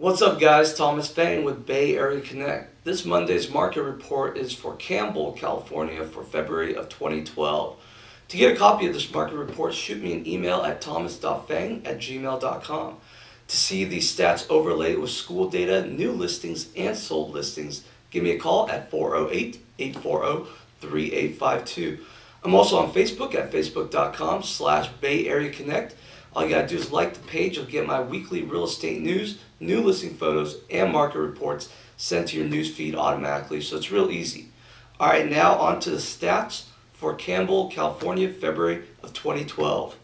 What's up, guys? Thomas Feng with Bay Area Connect. This Monday's market report is for Campbell, California for February of 2012. To get a copy of this market report, shoot me an email at thomas.feng@gmail.com. To see these stats overlaid with school data, new listings, and sold listings, give me a call at 408-840-3852. I'm also on Facebook at facebook.com/Bay Area Connect. All you gotta do is like the page. You'll get my weekly real estate news, new listing photos, and market reports sent to your news feed automatically. So it's real easy. All right, now on to the stats for Campbell, California, February of 2012.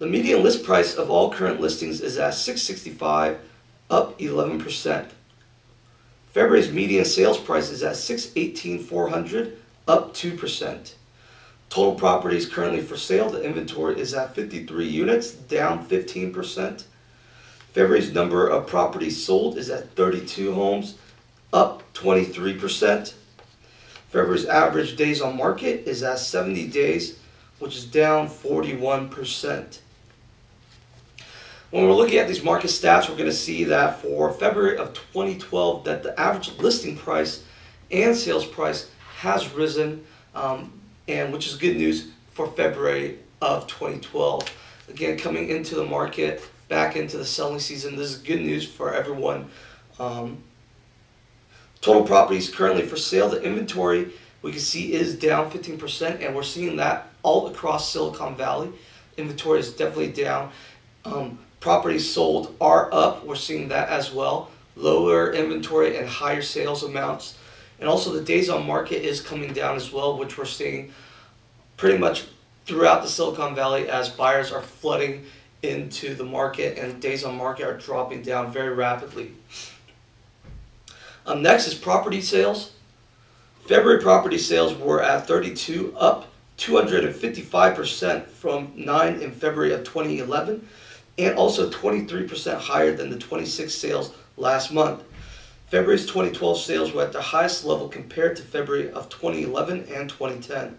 The median list price of all current listings is at $665, up 11%. February's median sales price is at $618,400, up 2%. Total properties currently for sale, the inventory is at 53 units, down 15%. February's number of properties sold is at 32 homes, up 23%. February's average days on market is at 70 days, which is down 41%. When we're looking at these market stats, we're going to see that for February of 2012, that the average listing price and sales price has risen, and which is good news for February of 2012. Again, coming into the market, back into the selling season, this is good news for everyone. Total properties currently for sale, the inventory we can see is down 15%, and we're seeing that all across Silicon Valley. Inventory is definitely down. Properties sold are up, we're seeing that as well. Lower inventory and higher sales amounts. And also the days on market is coming down as well, which we're seeing pretty much throughout the Silicon Valley as buyers are flooding into the market and days on market are dropping down very rapidly. Next is property sales. February property sales were at 32, up 255% from 9 in February of 2011, and also 23% higher than the 26 sales last month. February's 2012 sales were at the highest level compared to February of 2011 and 2010.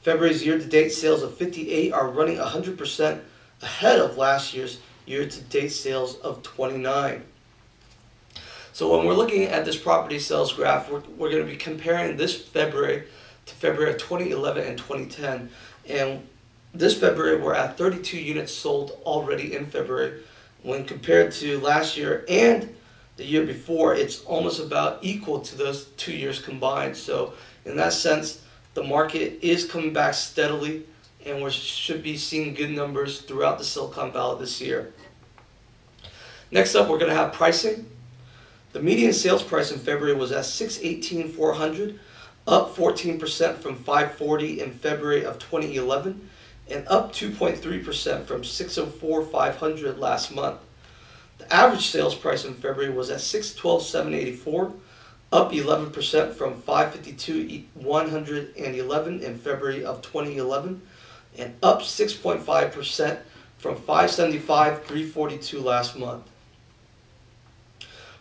February's year-to-date sales of 58 are running 100% ahead of last year's year-to-date sales of 29. So when we're looking at this property sales graph, we're going to be comparing this February to February of 2011 and 2010. And this February, we're at 32 units sold already in February. When compared to last year and the year before, it's almost about equal to those 2 years combined. So in that sense, the market is coming back steadily, and we should be seeing good numbers throughout the Silicon Valley this year. Next up, we're going to have pricing. The median sales price in February was at $618,400, up 14% from $540 in February of 2011, and up 2.3% from $604,500 last month. The average sales price in February was at $612,784, up 11% from $552,111 in February of 2011, and up 6.5% from $575,342 last month.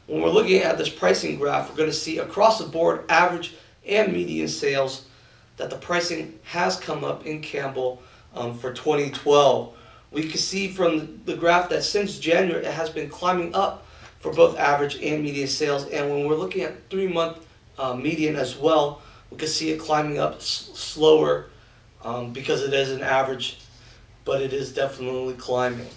When we're looking at this pricing graph, we're going to see across the board average and median sales that the pricing has come up in Campbell for 2012. We can see from the graph that since January it has been climbing up for both average and median sales, and when we're looking at 3-month median as well, we can see it climbing up slower because it is an average, but it is definitely climbing.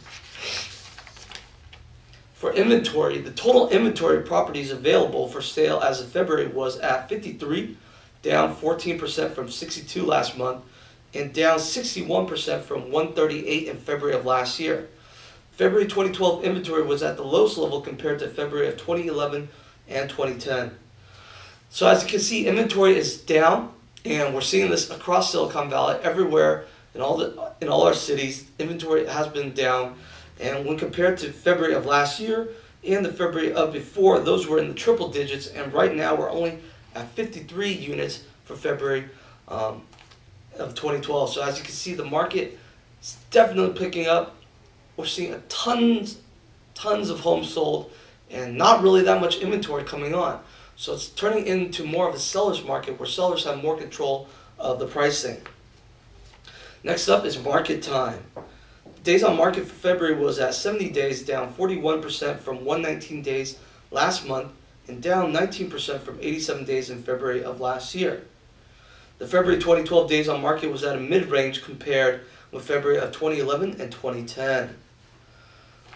For inventory, the total inventory of properties available for sale as of February was at 53, down 14% from 62 last month, and down 61% from 138 in February of last year. February 2012 inventory was at the lowest level compared to February of 2011 and 2010. So as you can see, inventory is down, and we're seeing this across Silicon Valley, everywhere in all our cities. Inventory has been down, and when compared to February of last year and the February of before, those were in the triple digits, and right now we're only at 53 units for February of 2012. So as you can see, the market is definitely picking up. We're seeing tons of homes sold and not really that much inventory coming on. So it's turning into more of a seller's market where sellers have more control of the pricing. Next up is market time. days on market for February was at 70 days, down 41% from 119 days last month, and down 19% from 87 days in February of last year. The February 2012 days on market was at a mid-range compared with February of 2011 and 2010.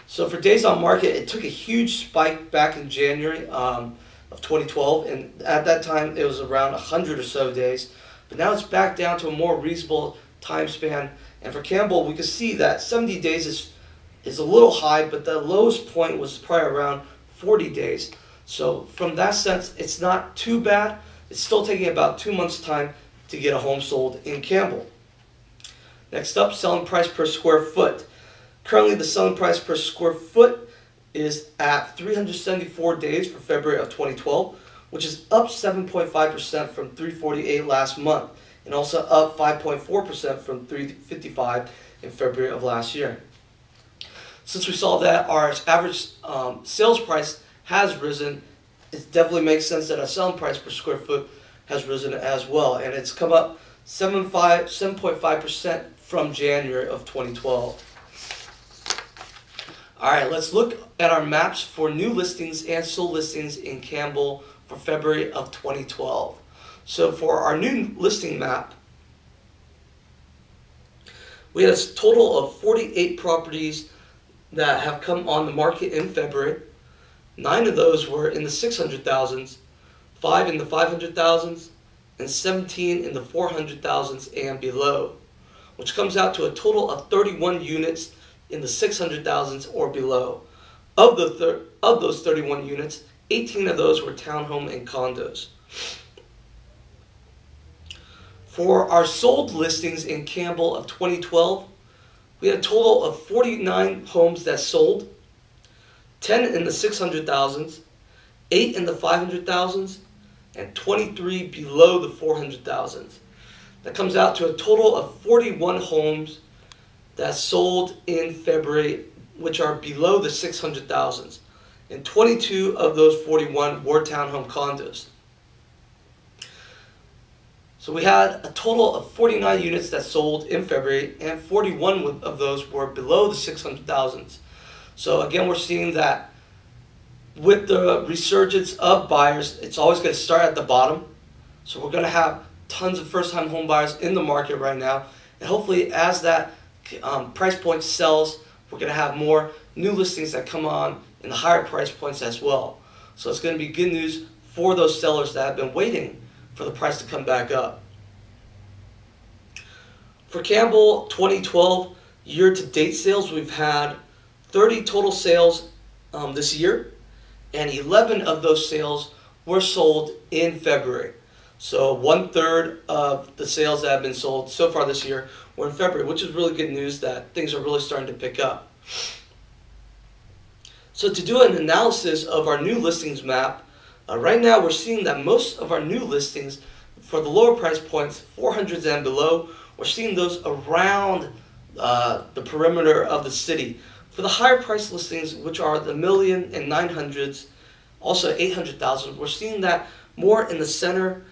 So for days on market, it took a huge spike back in January of 2012, and at that time it was around 100 or so days, but now it's back down to a more reasonable time span. And for Campbell, we can see that 70 days is a little high, but the lowest point was probably around 40 days. So from that sense, it's not too bad. It's still taking about 2 months' time to get a home sold in Campbell. Next up, selling price per square foot. Currently, the selling price per square foot is at 374 days for February of 2012, which is up 7.5% from 348 last month, and also up 5.4% from 355 in February of last year. Since we saw that our average sales price has risen, it definitely makes sense that our selling price per square foot has risen as well, and it's come up 7.5% from January of 2012. Alright, let's look at our maps for new listings and sold listings in Campbell for February of 2012. So for our new listing map, we had a total of 48 properties that have come on the market in February. 9 of those were in the 600,000s, 5 in the 500,000s, and 17 in the 400,000s and below, which comes out to a total of 31 units in the 600,000s or below. Of those 31 units, 18 of those were townhome and condos. For our sold listings in Campbell of 2012, we had a total of 49 homes that sold, 10 in the 600,000s, 8 in the 500,000s, and 23 below the 400,000s. That comes out to a total of 41 homes that sold in February, which are below the 600,000s. And 22 of those 41 were townhome condos. So we had a total of 49 units that sold in February, and 41 of those were below the 600,000s. So again, we're seeing that with the resurgence of buyers, it's always going to start at the bottom. So we're going to have tons of first-time home buyers in the market right now. And hopefully as that price point sells, we're going to have more new listings that come on in the higher price points as well. So it's going to be good news for those sellers that have been waiting for the price to come back up. For Campbell 2012 year-to-date sales, we've had 30 total sales this year, and 11 of those sales were sold in February. So 1/3 of the sales that have been sold so far this year were in February, which is really good news that things are really starting to pick up. So to do an analysis of our new listings map, right now we're seeing that most of our new listings for the lower price points, 400s and below, we're seeing those around the perimeter of the city. For the higher price listings, which are the million and 900s, also 800,000, we're seeing that more in the center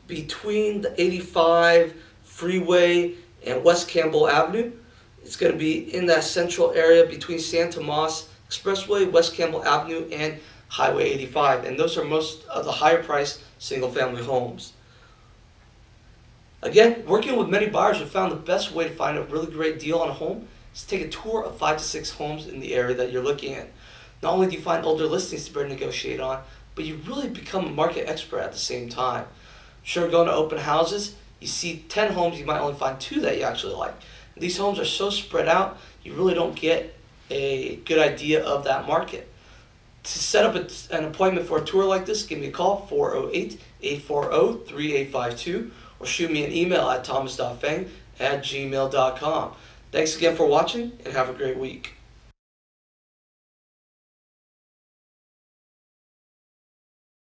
between the 85 freeway and West Campbell Avenue. It's going to be in that central area between San Tomas Expressway, West Campbell Avenue, and Highway 85. And those are most of the higher priced single family homes. Again, working with many buyers, we found the best way to find a really great deal on a home is to take a tour of 5 to 6 homes in the area that you're looking at. Not only do you find older listings to better negotiate on, but you really become a market expert at the same time. Sure, going to open houses, you see 10 homes, you might only find 2 that you actually like. These homes are so spread out, you really don't get a good idea of that market. To set up an appointment for a tour like this, give me a call, 408-840-3852, or shoot me an email at thomas.feng@gmail.com. Thanks again for watching, and have a great week.